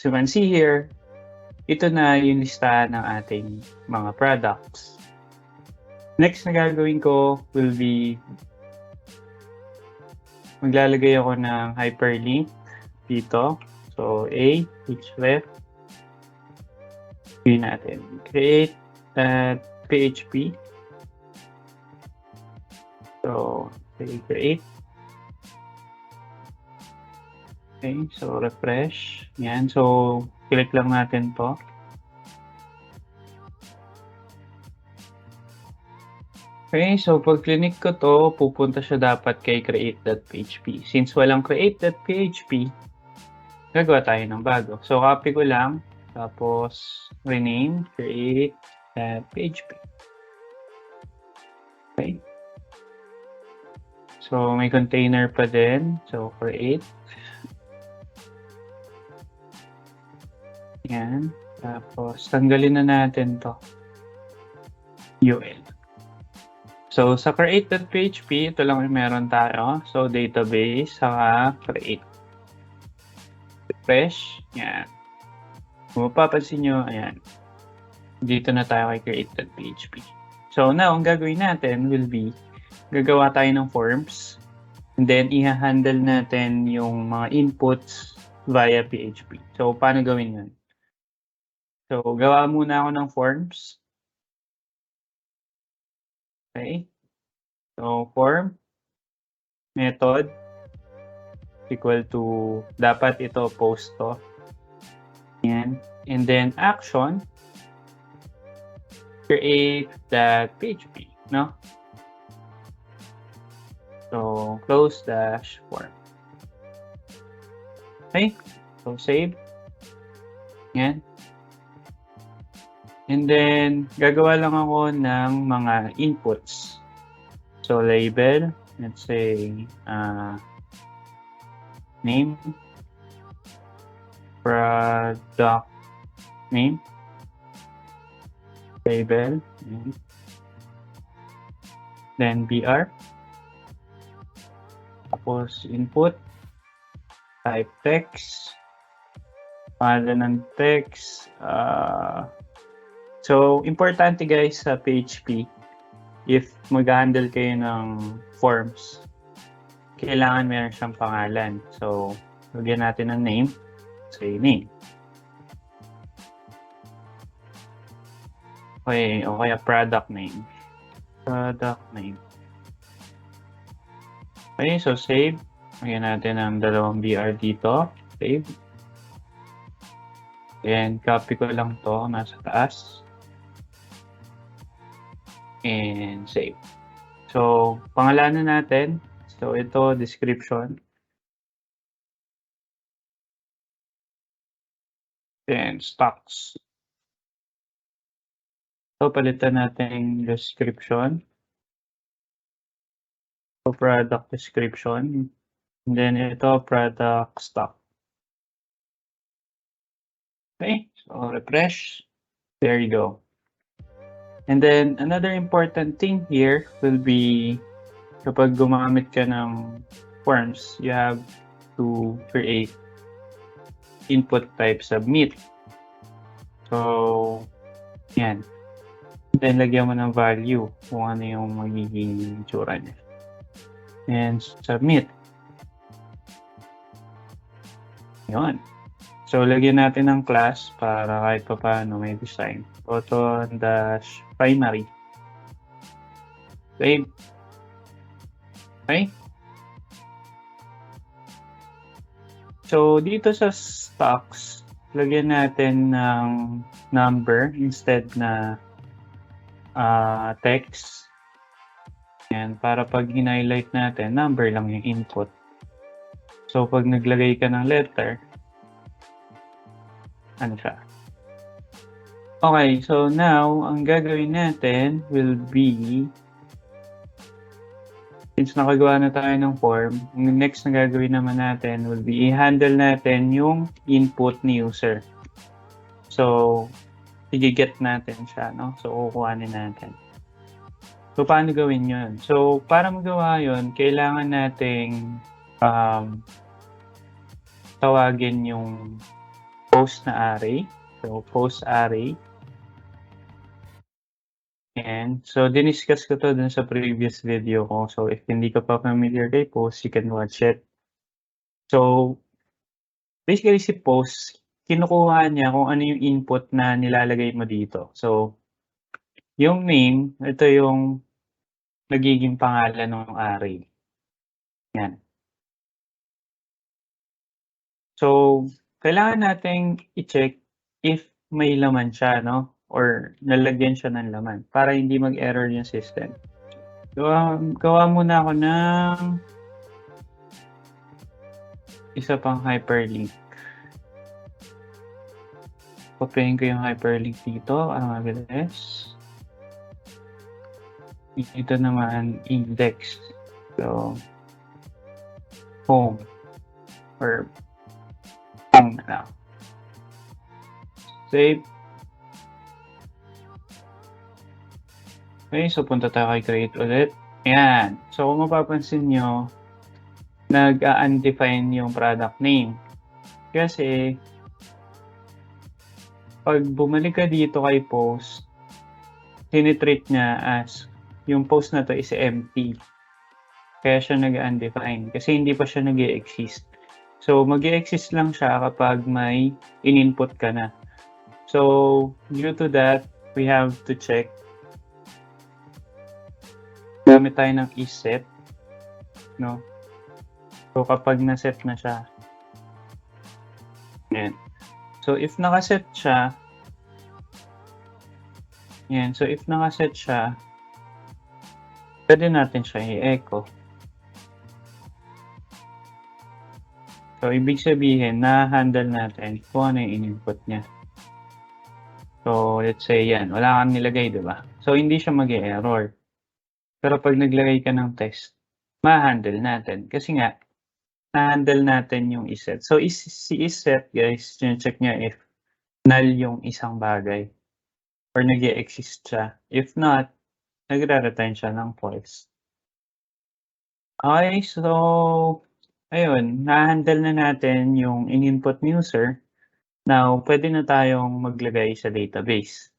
So you can see here, ito na yung listahan ng ating mga products. Next na gagawin ko will be maglalagay ako ng hyperlink dito. So A, href, gawin natin create at PHP. So create. Okay, so refresh. Yan, so click lang natin to. Okay, so pag clinic ko to, pupunta siya dapat kay create.php. Since walang create.php, gagawa tayo ng bago. So copy ko lang, tapos rename create.php. Okay. So may container pa din. So create. Yan. Tapos tanggalin na natin to. UL. So, sa create.php, ito lang yung meron tayo. So, database, saka create. Refresh. Yan. Kung mapapansin nyo, ayan. Dito na tayo kay create.php. So, now, ang gagawin natin will be, gagawa tayo ng forms. And then, i-handle natin yung mga inputs via PHP. So, paano gawin yun? So, gawa muna ako ng forms. Okay. So, form, method, equal to, dapat ito post to. Yan. And then, action, create that PHP, no? So, close dash form. Okay. So, save. Yan. And then, gagawa lang ako ng mga inputs. So, label, let's say, name, product name, label, then BR, tapos input, type text, pangalan ng text. So, importante guys sa PHP, if mag-handle kayo ng forms, kailangan meron siyang pangalan. So, lagyan natin ng name. Say name. Okay, o kaya product name. Product name. Okay, so save. Lagyan natin ng dalawang BR dito. Save. And copy ko lang to nasa taas. And save. So, pangalanan natin. So, ito, description. Then, stocks. So, palitan natin description. So, product description. And then, ito, product stock. Okay, so refresh. There you go. And then, another important thing here will be kapag gumamit ka ng forms, you have to create input type submit. So, yan. Then, lagyan mo ng value kung ano yung magiging itsura niya. And submit. Yun. So, lagyan natin ng class para kahit pa paano may design. Button-primary. Save. Okay. So, dito sa stocks, lagyan natin ng number instead na text. Yan, para pag in-highlight natin, number lang yung input. So, pag naglagay ka ng letter, ano siya? Okay, so now, ang gagawin natin will be, since nakagawa na tayo ng form, ang next na gagawin naman natin will be, i-handle natin yung input ni user. So, i-get natin siya, no? So, kukuhanin natin. So, paano gawin yun? So, para magawa yun, kailangan nating tawagin yung post na array. So, post array. And so, diniscuss ko to dun sa previous video ko. So, if hindi ka pa familiar kay post, you can watch it. So, basically si post, kinukuha niya kung ano yung input na nilalagay mo dito. So, yung name, ito yung nagiging pangalan ng array. Yan. So, kailangan nating i-check if may laman siya, no? Or nalagyan siya ng laman para hindi mag-error yung system. Gawa muna ako ng isa pang hyperlink. Copyahin ko yung hyperlink dito para mabilis. Dito naman, index. So, home. Or home na lang. Save. Okay, so punta tayo kay create ulit. Ayan. So, kung mapapansin nyo, nag-undefined yung product name. Kasi, pag bumalik ka dito kay post, tinitreat niya as yung post na to is empty. Kaya siya nag-undefined. Kasi hindi pa siya nag-e-exist. So, mag-e-exist lang siya kapag may in-input ka na. So, due to that, we have to check. Gamit tayo ng isset. No? So, kapag na-set na siya. Yan. So, if nakaset siya, yan. So, if nakaset siya, pwede natin siya i-echo. So, ibig sabihin, na-handle natin kung ano yung in-input niya. So, let's say yan. Wala kang nilagay, di ba? So, hindi siya mag-e-error. Pero pag naglagay ka ng test, ma-handle natin. Kasi nga, na-handle natin yung iset. So, si iset, guys, check niya if null yung isang bagay. Or nag-e-exist siya. If not, nagre-return siya ng false. Okay, so, ayun, na-handle na natin yung in-input user. Now, pwede na tayong maglagay sa database.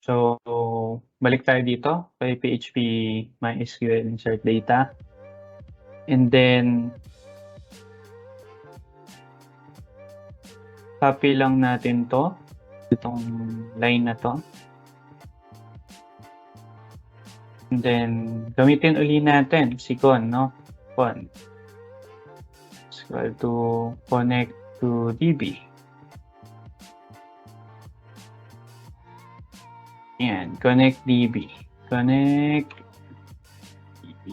So, balik tayo dito kay PHP MySQL insert data. And then, copy lang natin to. Itong line na to. And then, gamitin uli natin si con, no? Con. Equal to connect to DB. Yan, connect DB. Connect DB.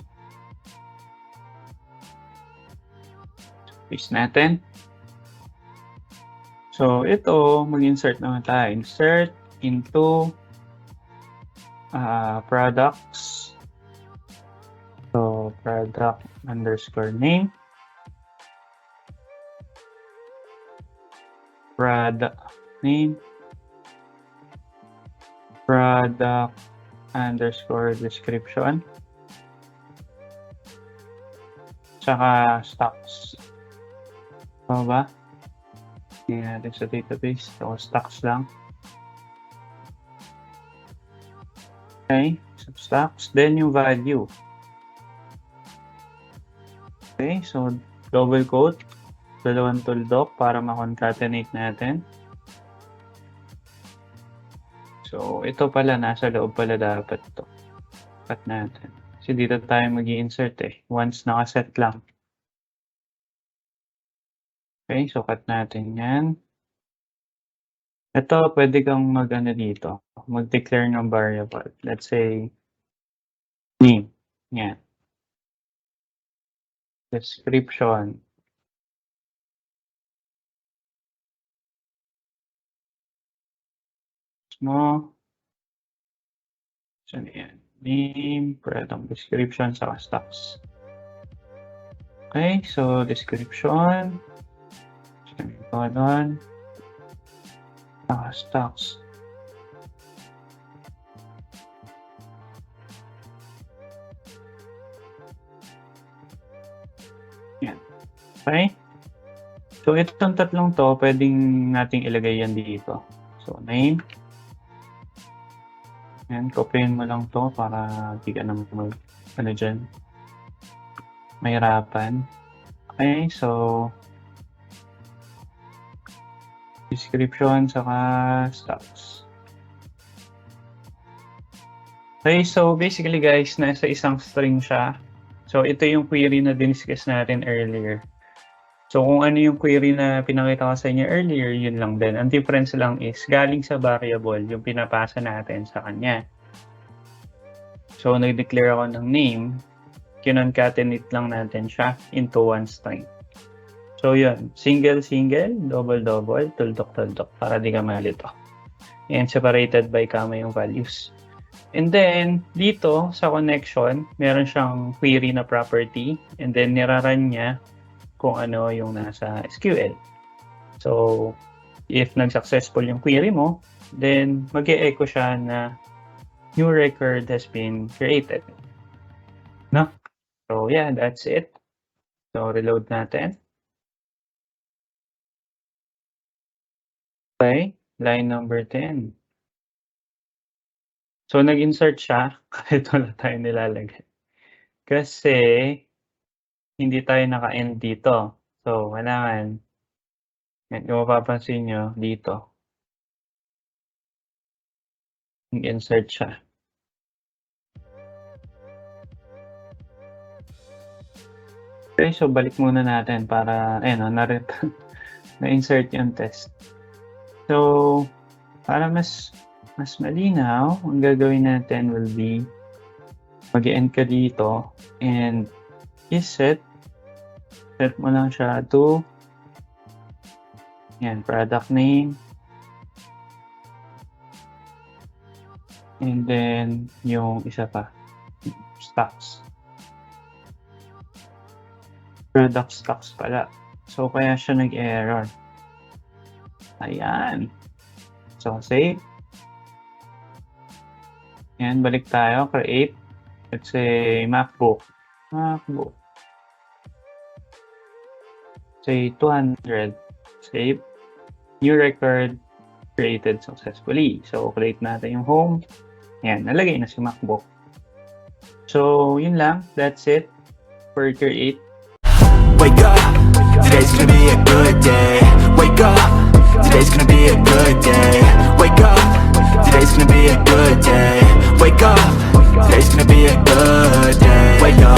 Paste natin. So, ito, mag-insert naman tayo. Insert into products. So, product underscore name. Product name. Product underscore description. Tsaka stocks. Tama ba? Tingnan natin sa database. So, stocks lang. Okay. So, stocks. Then yung value. Okay. So, double quote. Dalawang tuldok para ma-concatenate natin. So, ito pala, nasa loob pala dapat to. Cut natin. Kasi dito tayo mag-i-insert eh. Once nakaset lang. Okay, so cut natin yan. Ito, pwede kang mag-ano dito. Mag-declare ng variable. Let's say, name. Yan. Description. Mo. So, yan. Name, product description, saka stocks. Okay, so description. Semicolon. Saka stocks. Yan. Okay. So, itong tatlong to, pwedeng nating ilagay yan dito. So, name. Yan, copyin mo lang to para di ka naman dyan, mahirapan. Okay, so, description, saka stocks. Okay, so basically guys, nasa isang string siya. So, ito yung query na diniscuss natin earlier. So, kung ano yung query na pinakita ko sa inyo earlier, yun lang din. Ang difference lang is, galing sa variable, yung pinapasa natin sa kanya. So, nag-declare ako ng name, kinoncatenate lang natin siya into one string. So, yun. Single, double, tuldok, para di ka malito. And separated by comma yung values. And then, dito sa connection, meron siyang query na property. And then, niraran niya kung ano yung nasa SQL. So, if nag-successful yung query mo, then mag-e-echo siya na new record has been created. No? So, yeah, that's it. So, reload natin. Okay, line number 10. So, nag-insert siya. Kahit wala tayo nilalagay. Kasi, hindi tayo naka-end dito. So, kailangan, kung mapapansin nyo, dito, nag-insert siya. Okay, so balik muna natin para, na-insert yung test. So, para mas malinaw, ang gagawin natin will be mag-end ka dito and set mo lang siya to product name and then yung isa pa, stocks. Product stocks pala. So, kaya siya nag-error. Ayan. So, save. Yan, balik tayo. Create. Let's say, MacBook. Say, 200. Save. New record created successfully. So, create natin yung home. Yan, nalagay na si MacBook. So, yun lang. That's it for create. Wake up, today's gonna be a good day. Wake up, today's gonna be a good day. Wake up, today's gonna be a good day. Wake up, today's gonna be a good day. Wake up,